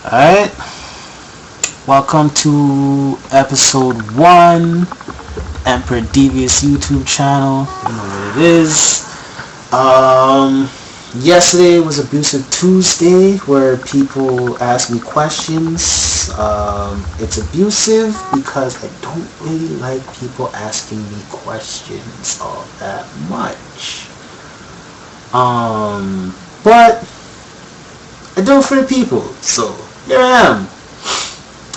Alright, welcome to episode 1, Part1 YouTube channel. You know what it is. Yesterday was Abusive Tuesday, where people ask me questions. It's abusive because I don't really like people asking me questions all that much. But I do it for the people, so here I am.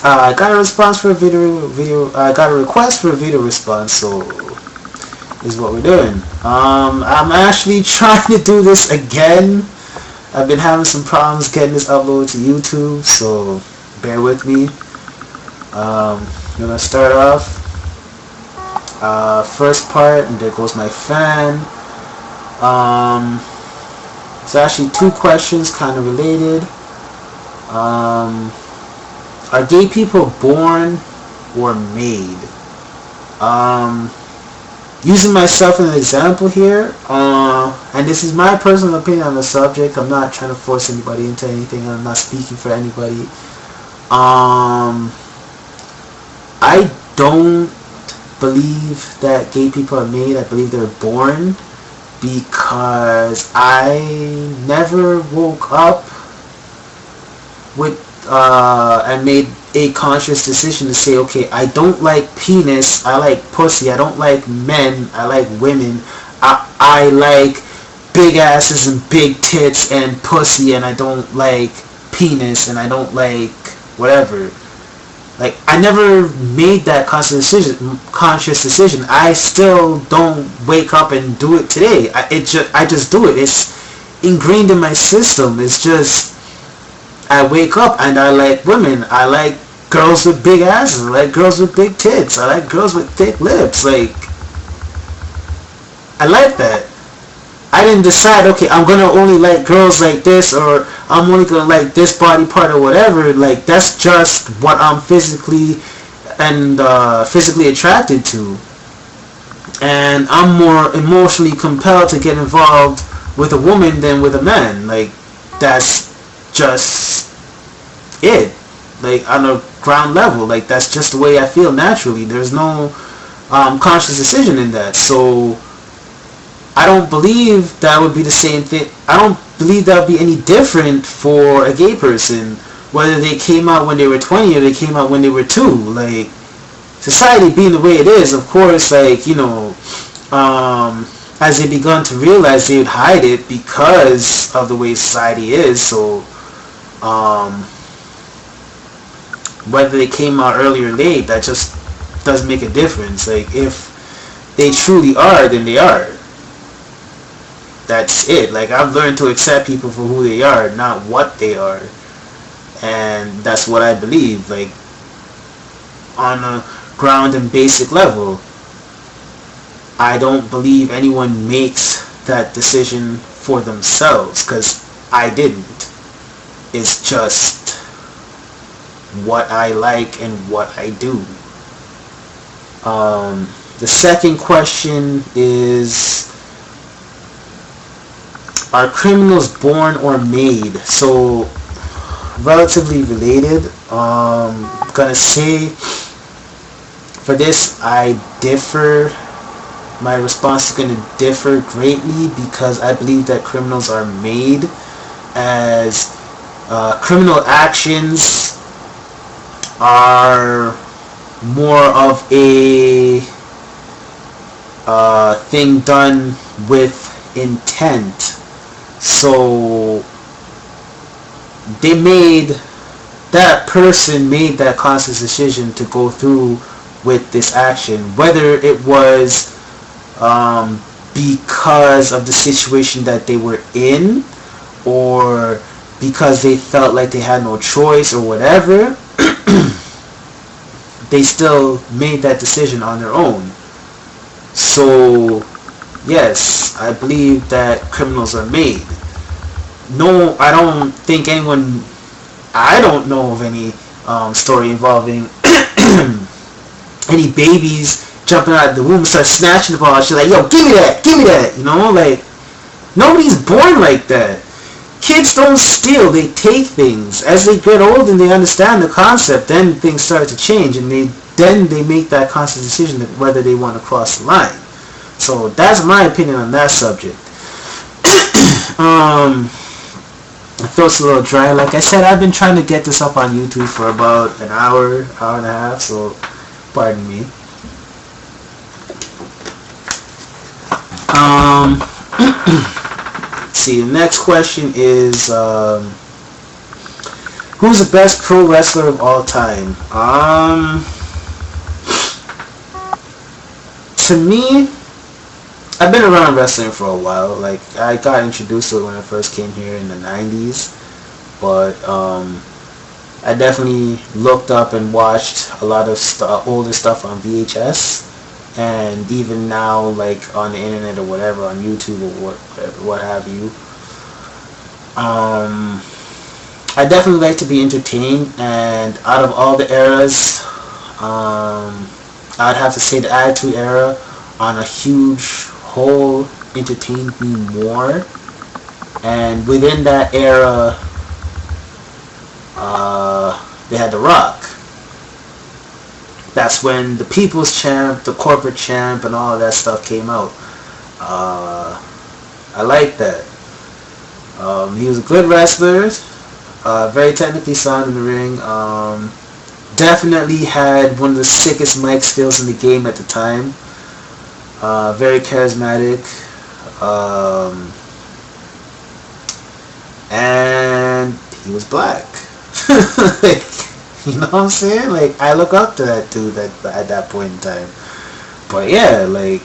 I got a response for a video. I got a request for a video response, so this is what we're doing. I'm actually trying to do this again. I've been having some problems getting this uploaded to YouTube, so bear with me. I'm gonna start off. First part, and there goes my fan. It's actually two questions, kind of related. Are gay people born or made? Using myself as an example here, and this is my personal opinion on the subject. I'm not trying to force anybody into anything. I'm not speaking for anybody. I don't believe that gay people are made. I believe they're born, because I never woke up with and made a conscious decision to say, okay, I don't like penis, I like pussy, I don't like men, I like women, I like big asses and big tits and pussy, and I don't like penis, and I don't like whatever. Like, I never made that conscious decision. I still don't wake up and do it today. I just do it. It's ingrained in my system. It's just, I wake up and I like women. I like girls with big asses. I like girls with big tits. I like girls with thick lips. Like, I like that. I didn't decide, okay, I'm gonna only like girls like this, or I'm only gonna like this body part or whatever. Like, that's just what I'm physically attracted to, and I'm more emotionally compelled to get involved with a woman than with a man. Like, that's just it. Like, on a ground level, like, that's just the way I feel naturally. There's no conscious decision in that. So I don't believe that would be the same thing. I don't believe that would be any different for a gay person, whether they came out when they were 20 or they came out when they were 2. Like, society being the way it is, of course, like, you know, as they begun to realize, they would hide it because of the way society is. So whether they came out early or late, that just doesn't make a difference. Like, if they truly are, then they are. That's it. Like, I've learned to accept people for who they are, not what they are. And that's what I believe. Like, on a ground and basic level, I don't believe anyone makes that decision for themselves, because I didn't. It's just what I like and what I do. The second question is, are criminals born or made? So, relatively related. I'm gonna say, for this, I differ. My response is gonna differ greatly, because I believe that criminals are made, as criminal actions are more of a thing done with intent. So that person made that conscious decision to go through with this action, whether it was because of the situation that they were in, or because they felt like they had no choice or whatever. They still made that decision on their own. So yes, I believe that criminals are made. No, I don't think anyone, I don't know of any story involving any babies jumping out of the womb and start snatching the ball. She's like, yo, give me that, you know? Like, nobody's born like that. kids don't steal, they take things. As they get old and they understand the concept, then things start to change, and they make that conscious decision of whether they want to cross the line. So that's my opinion on that subject. I feel it's a little dry. Like I said, I've been trying to get this up on YouTube for about an hour and a half, so pardon me. See, the next question is, who's the best pro wrestler of all time? To me, I've been around wrestling for a while. Like, I got introduced to it when I first came here in the 90s, but I definitely looked up and watched a lot of older stuff on VHS, and even now, like on the internet or whatever, on YouTube or what have you. I definitely like to be entertained, and out of all the eras, I'd have to say the Attitude Era on a huge whole entertained me more. And within that era, they had The Rock. That's when the People's Champ, the Corporate Champ, and all of that stuff came out. I like that. He was a good wrestler, very technically sound in the ring. Definitely had one of the sickest mic skills in the game at the time. Very charismatic. And he was black. Like, you know what I'm saying? Like, I look up to that dude at that point in time. But yeah, like,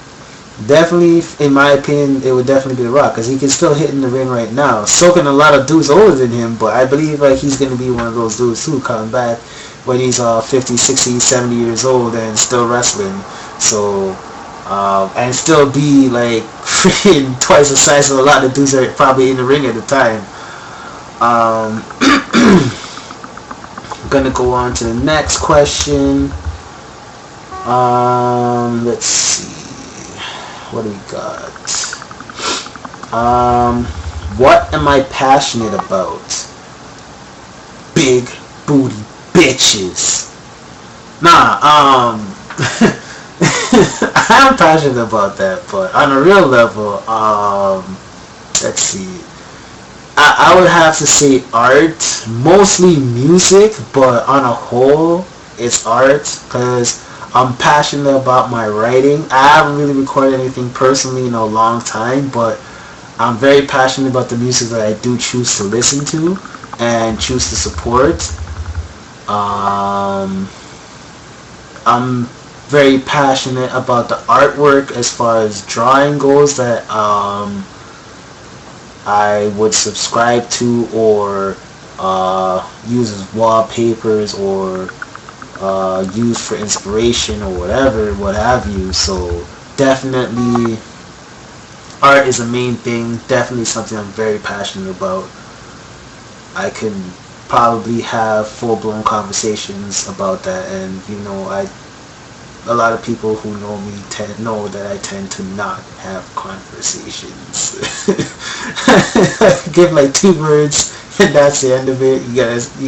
definitely, in my opinion, it would definitely be The Rock, because he can still hit in the ring right now. So can a lot of dudes older than him, but I believe like he's going to be one of those dudes too, coming back when he's 50, 60, 70 years old and still wrestling. So, and still be like freaking twice the size of a lot of dudes that are probably in the ring at the time. I'm gonna go on to the next question. Let's see. What do we got? What am I passionate about? Big booty bitches. Nah, I'm passionate about that, but on a real level, let's see. I would have to say art, mostly music, but on a whole, it's art, because I'm passionate about my writing. I haven't really recorded anything personally in a long time, but I'm very passionate about the music that I do choose to listen to and choose to support. I'm very passionate about the artwork as far as drawing goes that I would subscribe to or use as wallpapers or use for inspiration or whatever, what have you. So definitely art is a main thing, definitely something I'm very passionate about. I can probably have full-blown conversations about that, and you know, a lot of people who know me know that I tend to not have conversations. Give like 2 words and that's the end of it. You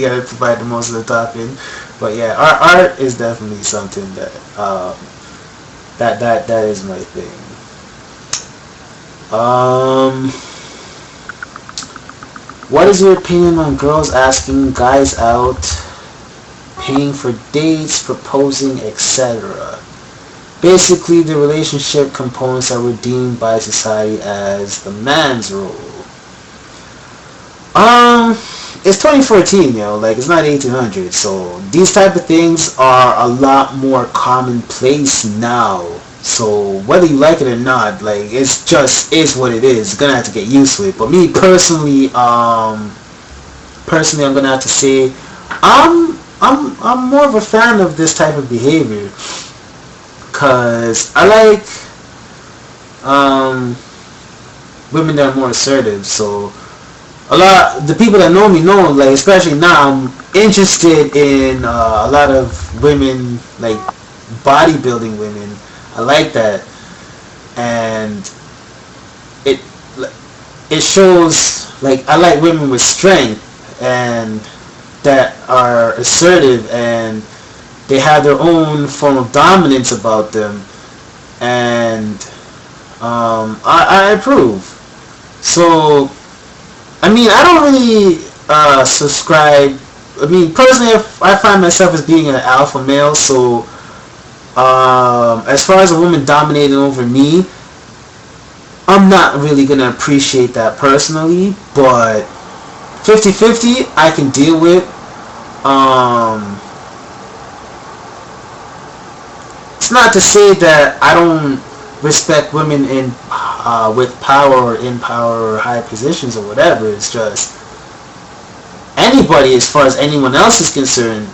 gotta provide the most of the talking. But yeah, art is definitely something that that is my thing. What is your opinion on girls asking guys out, paying for dates, proposing, etc.? Basically, the relationship components that were deemed by society as the man's role. It's 2014, like it's not 1800, so these type of things are a lot more commonplace now. So whether you like it or not, like it's just is what it is. You're gonna have to get used to it. But me personally, I'm gonna have to say I'm more of a fan of this type of behavior, cause I like women that are more assertive. So the people that know me know, like especially now, I'm interested in a lot of women, like bodybuilding women. I like that, and it shows Like, I like women with strength and that are assertive and they have their own form of dominance about them, and I approve. So, I mean, I don't really subscribe. I mean, personally, I find myself as being an alpha male, so as far as a woman dominating over me, I'm not really going to appreciate that personally, but 50-50 I can deal with. It's not to say that I don't respect women in with power or in power or high positions or whatever. It's just anybody, as far as anyone else is concerned,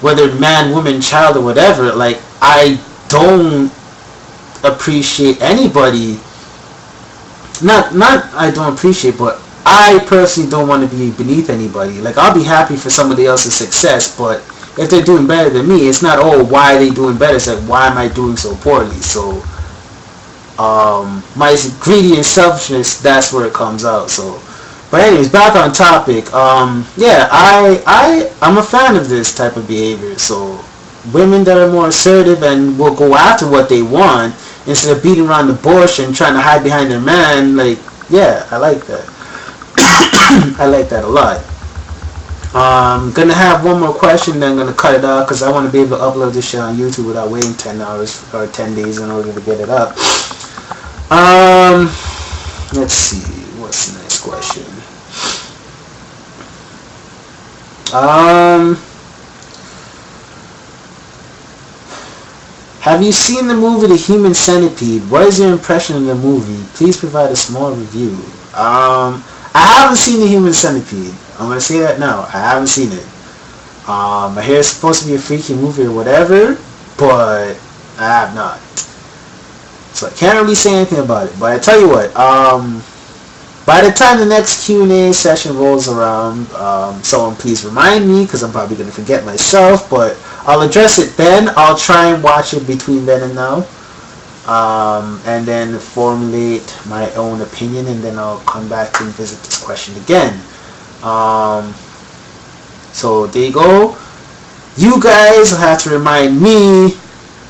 whether man, woman, child, or whatever. Like, I don't appreciate anybody. Not I don't appreciate, but I personally don't want to be beneath anybody. Like, I'll be happy for somebody else's success, but if they're doing better than me, it's not, oh, why are they doing better? It's like, why am I doing so poorly? So, my greedy and selfishness, that's where it comes out. So, but anyways, back on topic. Yeah, I'm a fan of this type of behavior. So, women that are more assertive and will go after what they want instead of beating around the bush and trying to hide behind their man. Like, yeah, I like that. I like that a lot. I'm gonna have one more question, then I'm gonna cut it off because I want to be able to upload this shit on YouTube without waiting 10 hours or 10 days in order to get it up. Let's see, what's the next question? Have you seen the movie The Human Centipede? What is your impression of the movie? Please provide a small review. I haven't seen The Human Centipede. I'm going to say that now. I haven't seen it. I hear it's supposed to be a freaky movie or whatever, but I have not. So I can't really say anything about it. But I tell you what, by the time the next Q&A session rolls around, someone please remind me, because I'm probably going to forget myself, but I'll address it then. I'll try and watch it between then and now. And then formulate my own opinion, and then I'll come back and visit this question again. So there you go. You guys will have to remind me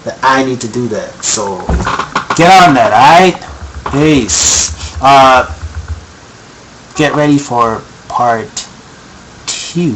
that I need to do that. So get on that, alright? Peace. Get ready for part 2.